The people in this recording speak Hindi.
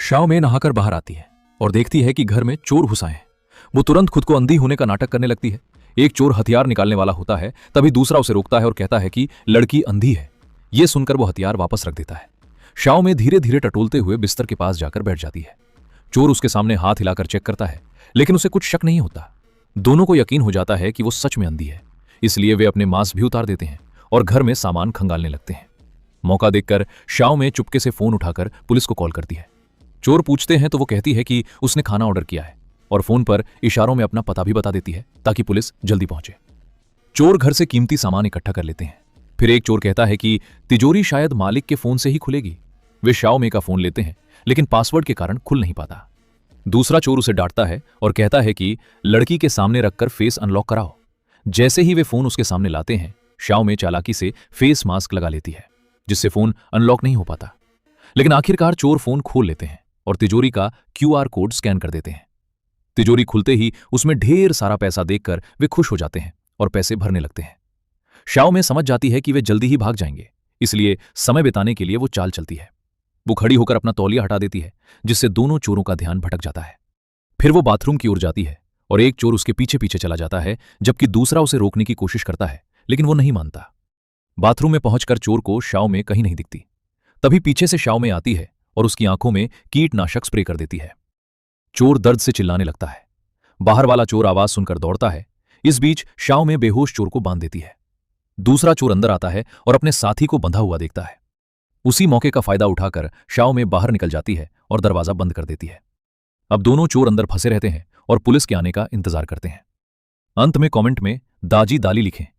शाओ में नहाकर बाहर आती है और देखती है कि घर में चोर घुस आए हैं। वो तुरंत खुद को अंधी होने का नाटक करने लगती है। एक चोर हथियार निकालने वाला होता है, तभी दूसरा उसे रोकता है और कहता है कि लड़की अंधी है। ये सुनकर वो हथियार वापस रख देता है। शाओ में धीरे धीरे टटोलते हुए बिस्तर के पास जाकर बैठ जाती है। चोर उसके सामने हाथ हिलाकर चेक करता है, लेकिन उसे कुछ शक नहीं होता। दोनों को यकीन हो जाता है कि वो सच में अंधी है, इसलिए वे अपने मास्क भी उतार देते हैं और घर में सामान खंगालने लगते हैं। मौका देखकर शाओ में चुपके से फोन उठाकर पुलिस को कॉल करती है। चोर पूछते हैं तो वो कहती है कि उसने खाना ऑर्डर किया है और फोन पर इशारों में अपना पता भी बता देती है ताकि पुलिस जल्दी पहुंचे। चोर घर से कीमती सामान इकट्ठा कर लेते हैं। फिर एक चोर कहता है कि तिजोरी शायद मालिक के फोन से ही खुलेगी। वे शाओ में का फोन लेते हैं, लेकिन पासवर्ड के कारण खुल नहीं पाता। दूसरा चोर उसे डांटता है और कहता है कि लड़की के सामने रखकर फेस अनलॉक कराओ। जैसे ही वे फोन उसके सामने लाते हैं, शाओ में चालाकी से फेस मास्क लगा लेती है, जिससे फोन अनलॉक नहीं हो पाता। लेकिन आखिरकार चोर फोन खोल लेते हैं और तिजोरी का QR कोड स्कैन कर देते हैं। तिजोरी खुलते ही उसमें ढेर सारा पैसा देखकर वे खुश हो जाते हैं और पैसे भरने लगते हैं। शाओ में समझ जाती है कि वे जल्दी ही भाग जाएंगे, इसलिए समय बिताने के लिए वो चाल चलती है। वो खड़ी होकर अपना तौलिया हटा देती है, जिससे दोनों चोरों का ध्यान भटक जाता है। फिर वो बाथरूम की ओर जाती है और एक चोर उसके पीछे पीछे चला जाता है, जबकि दूसरा उसे रोकने की कोशिश करता है, लेकिन वो नहीं मानता। बाथरूम में पहुंचकर चोर को शाओ में कहीं नहीं दिखती। तभी पीछे से शाओ में आती है और उसकी आंखों में कीटनाशक स्प्रे कर देती है। चोर दर्द से चिल्लाने लगता है। बाहर वाला चोर आवाज सुनकर दौड़ता है। इस बीच शाओ में बेहोश चोर को बांध देती है। दूसरा चोर अंदर आता है और अपने साथी को बंधा हुआ देखता है। उसी मौके का फायदा उठाकर शाओ में बाहर निकल जाती है और दरवाजा बंद कर देती है। अब दोनों चोर अंदर फंसे रहते हैं और पुलिस के आने का इंतजार करते हैं। अंत में कमेंट में दाजी दाली लिखें।